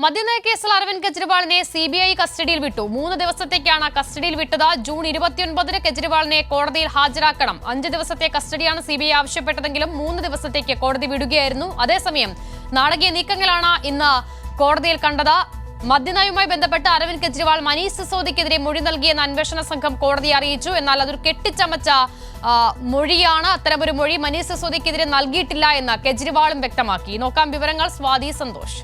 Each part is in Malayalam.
മദ്യനയ കേസിൽ അരവിന്ദ് കെജ്രിവാളിനെ സിബിഐ കസ്റ്റഡിയിൽ വിട്ടു. 3 ദിവസത്തേക്കാണ് കസ്റ്റഡിയിൽ വിട്ടത്. ജൂൺ 29-ന് കെജ്രിവാളിനെ കോടതിയിൽ ഹാജരാക്കണം. 5 ദിവസത്തെ കസ്റ്റഡിയാണ് സിബിഐ ആവശ്യപ്പെട്ടതെങ്കിലും 3 ദിവസത്തേക്ക് കോടതി വിടുകയായിരുന്നു. അതേസമയം നാടകീയ നീക്കങ്ങളാണ് ഇന്ന് കോടതിയിൽ കണ്ടത്. മദ്യനയവുമായി ബന്ധപ്പെട്ട് അരവിന്ദ് കെജ്രിവാൾ മനീഷ് സിസോദിക്കെതിരെ മൊഴി നൽകിയെന്ന് അന്വേഷണ സംഘം കോടതിയെ അറിയിച്ചു. എന്നാൽ അതൊരു കെട്ടിച്ചമച്ച മൊഴിയാണ്. അത്തരമൊരു മൊഴി മനീഷ് സിസോദിക്കെതിരെ നൽകിയിട്ടില്ല എന്ന് കെജ്രിവാളും വ്യക്തമാക്കി. നോക്കാം വിവരങ്ങൾ. സ്വാതി സന്തോഷ്.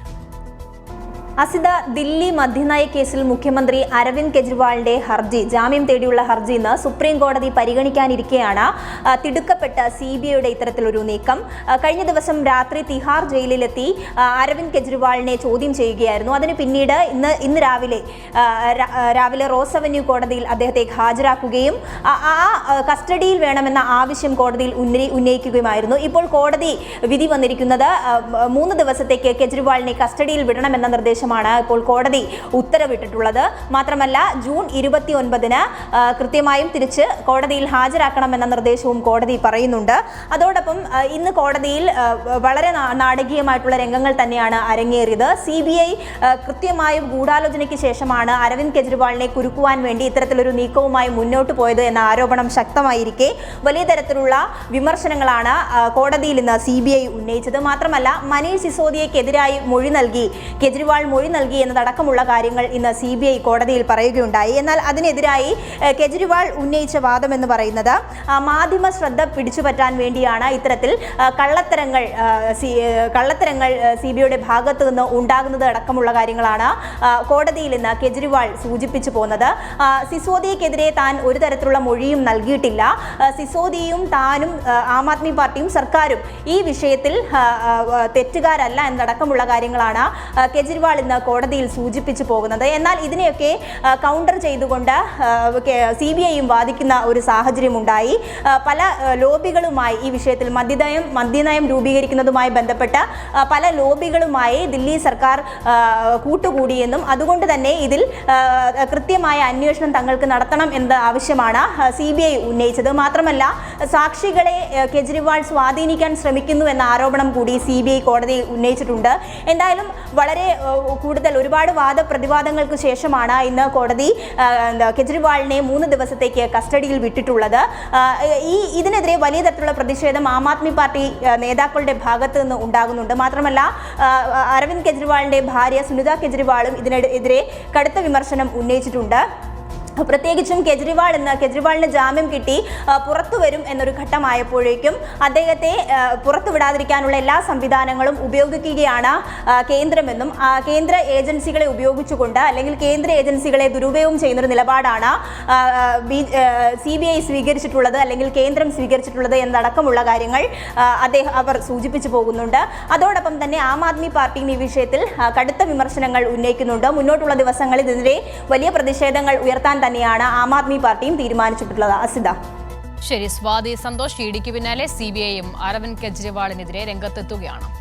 അസിത, ദില്ലി മദ്യനയ കേസിൽ മുഖ്യമന്ത്രി അരവിന്ദ് കെജ്രിവാളിന്റെ ഹർജി, ജാമ്യം തേടിയുള്ള ഹർജി ഇന്ന് സുപ്രീം കോടതി പരിഗണിക്കാനിരിക്കെയാണ് തിടുക്കപ്പെട്ട സിബിഐയുടെ ഇത്തരത്തിലൊരു നീക്കം. കഴിഞ്ഞ ദിവസം രാത്രി തിഹാർ ജയിലിലെത്തി അരവിന്ദ് കെജ്രിവാളിനെ ചോദ്യം ചെയ്യുകയായിരുന്നു. അതിന് പിന്നീട് ഇന്ന് രാവിലെ റോസ് അവന്യൂ കോടതിയിൽ അദ്ദേഹത്തെ ഹാജരാക്കുകയും കസ്റ്റഡിയിൽ വേണമെന്ന ആവശ്യം കോടതിയിൽ ഉന്നയിക്കുകയുമായിരുന്നു. ഇപ്പോൾ കോടതി വിധി വന്നിരിക്കുന്നത് 3 ദിവസത്തേക്ക് കെജ്രിവാളിനെ കസ്റ്റഡിയിൽ വിടണമെന്ന നിർദ്ദേശം ഇപ്പോൾ കോടതി ഉത്തരവിട്ടിട്ടുള്ളത്. മാത്രമല്ല, ജൂൺ 29-ന് കൃത്യമായും തിരിച്ച് കോടതിയിൽ ഹാജരാക്കണമെന്ന നിർദ്ദേശവും കോടതി പറയുന്നുണ്ട്. അതോടൊപ്പം ഇന്ന് കോടതിയിൽ വളരെ നാടകീയമായിട്ടുള്ള രംഗങ്ങൾ തന്നെയാണ് അരങ്ങേറിയത്. സിബിഐ കൃത്യമായും ഗൂഢാലോചനയ്ക്ക് ശേഷമാണ് അരവിന്ദ് കെജ്രിവാളിനെ കുരുക്കുവാൻ വേണ്ടി ഇത്തരത്തിലൊരു നീക്കവുമായി മുന്നോട്ട് പോയത് എന്ന ആരോപണം ശക്തമായിരിക്കെ വലിയ തരത്തിലുള്ള വിമർശനങ്ങളാണ് കോടതിയിൽ ഇന്ന് സിബിഐ ഉന്നയിച്ചത്. മാത്രമല്ല, മനീഷ് സിസോദിയക്കെതിരായി കെജ്രിവാൾ മൊഴി നൽകി എന്നതടക്കമുള്ള കാര്യങ്ങൾ ഇന്ന് സിബിഐ കോടതിയിൽ പറയുകയുണ്ടായി. എന്നാൽ അതിനെതിരായി കെജ്രിവാൾ ഉന്നയിച്ച വാദം എന്ന് പറയുന്നത് മാധ്യമ ശ്രദ്ധ പിടിച്ചുപറ്റാൻ വേണ്ടിയാണ് ഇത്തരത്തിൽ കള്ളത്തരങ്ങൾ സിബിഐയുടെ ഭാഗത്തു നിന്ന് ഉണ്ടാകുന്നത് അടക്കമുള്ള കാര്യങ്ങളാണ് കോടതിയിൽ ഇന്ന് കെജ്രിവാൾ സൂചിപ്പിച്ചു പോകുന്നത്. സിസോദിയക്കെതിരെ താൻ ഒരു തരത്തിലുള്ള മൊഴിയും നൽകിയിട്ടില്ല. സിസോദിയും താനും ആം ആദ്മി പാർട്ടിയും സർക്കാരും ഈ വിഷയത്തിൽ തെറ്റുകാരല്ല എന്നതടക്കമുള്ള കാര്യങ്ങളാണ് കെജ്രിവാൾ ഇന്ന് കോടതിയിൽ സൂചിപ്പിച്ചു പോകുന്നത്. എന്നാൽ ഇതിനെയൊക്കെ കൗണ്ടർ ചെയ്തുകൊണ്ട് സിബിഐയും വാദിക്കുന്ന ഒരു സാഹചര്യം ഉണ്ടായി. പല ലോബികളുമായി ഈ വിഷയത്തിൽ മദ്യനയം രൂപീകരിക്കുന്നതുമായി ബന്ധപ്പെട്ട പല ലോബികളുമായി ദില്ലി സർക്കാർ കൂട്ടുകൂടിയെന്നും അതുകൊണ്ട് തന്നെ ഇതിൽ കൃത്യമായ അന്വേഷണം തങ്ങൾക്ക് നടത്തണം എന്ന ആവശ്യമാണ് സിബിഐ ഉന്നയിച്ചത്. മാത്രമല്ല, സാക്ഷികളെ കെജ്രിവാൾ സ്വാധീനിക്കാൻ ശ്രമിക്കുന്നു എന്ന ആരോപണം കൂടി സിബിഐ കോടതിയിൽ ഉന്നയിച്ചിട്ടുണ്ട്. എന്തായാലും വളരെ കൂടുതൽ ഒരുപാട് വാദപ്രതിവാദങ്ങൾക്ക് ശേഷമാണ് ഇന്ന് കോടതി കെജ്രിവാളിനെ 3 ദിവസത്തേക്ക് കസ്റ്റഡിയിൽ വിട്ടിട്ടുള്ളത്. ഇതിനെതിരെ വലിയ തരത്തിലുള്ള പ്രതിഷേധം ആം ആദ്മി പാർട്ടി നേതാക്കളുടെ ഭാഗത്ത് നിന്ന് ഉണ്ടാകുന്നുണ്ട്. മാത്രമല്ല, അരവിന്ദ് കെജ്രിവാളിന്റെ ഭാര്യ സുനിത കെജ്രിവാളും ഇതിനെതിരെ കടുത്ത വിമർശനം ഉന്നയിച്ചിട്ടുണ്ട്. പ്രത്യേകിച്ചും കെജ്രിവാളിന് ജാമ്യം കിട്ടി പുറത്തു വരും എന്നൊരു ഘട്ടമായപ്പോഴേക്കും അദ്ദേഹത്തെ പുറത്തുവിടാതിരിക്കാനുള്ള എല്ലാ സംവിധാനങ്ങളും ഉപയോഗിക്കുകയാണ് കേന്ദ്രമെന്നും കേന്ദ്ര ഏജൻസികളെ ഉപയോഗിച്ചുകൊണ്ട് അല്ലെങ്കിൽ കേന്ദ്ര ഏജൻസികളെ ദുരുപയോഗം ചെയ്യുന്നൊരു നിലപാടാണ് സിബിഐ സ്വീകരിച്ചിട്ടുള്ളത് അല്ലെങ്കിൽ കേന്ദ്രം സ്വീകരിച്ചിട്ടുള്ളത് എന്നടക്കമുള്ള കാര്യങ്ങൾ അവർ സൂചിപ്പിച്ചു പോകുന്നുണ്ട്. അതോടൊപ്പം തന്നെ ആം ആദ്മി പാർട്ടിയും ഈ വിഷയത്തിൽ കടുത്ത വിമർശനങ്ങൾ ഉന്നയിക്കുന്നുണ്ട്. മുന്നോട്ടുള്ള ദിവസങ്ങളിൽ ഇതിനെതിരെ വലിയ പ്രതിഷേധങ്ങൾ ഉയർത്താൻ തന്നെയാണ് ആം ആദ്മി പാർട്ടിയും തീരുമാനിച്ചിട്ടുള്ളത്. അസിത. ശരി, സ്വാതി സന്തോഷ്. ഇഡിക്ക് പിന്നാലെ സിബിഐയും അരവിന്ദ് കെജ്രിവാളിനെതിരെ രംഗത്തെത്തുകയാണ്.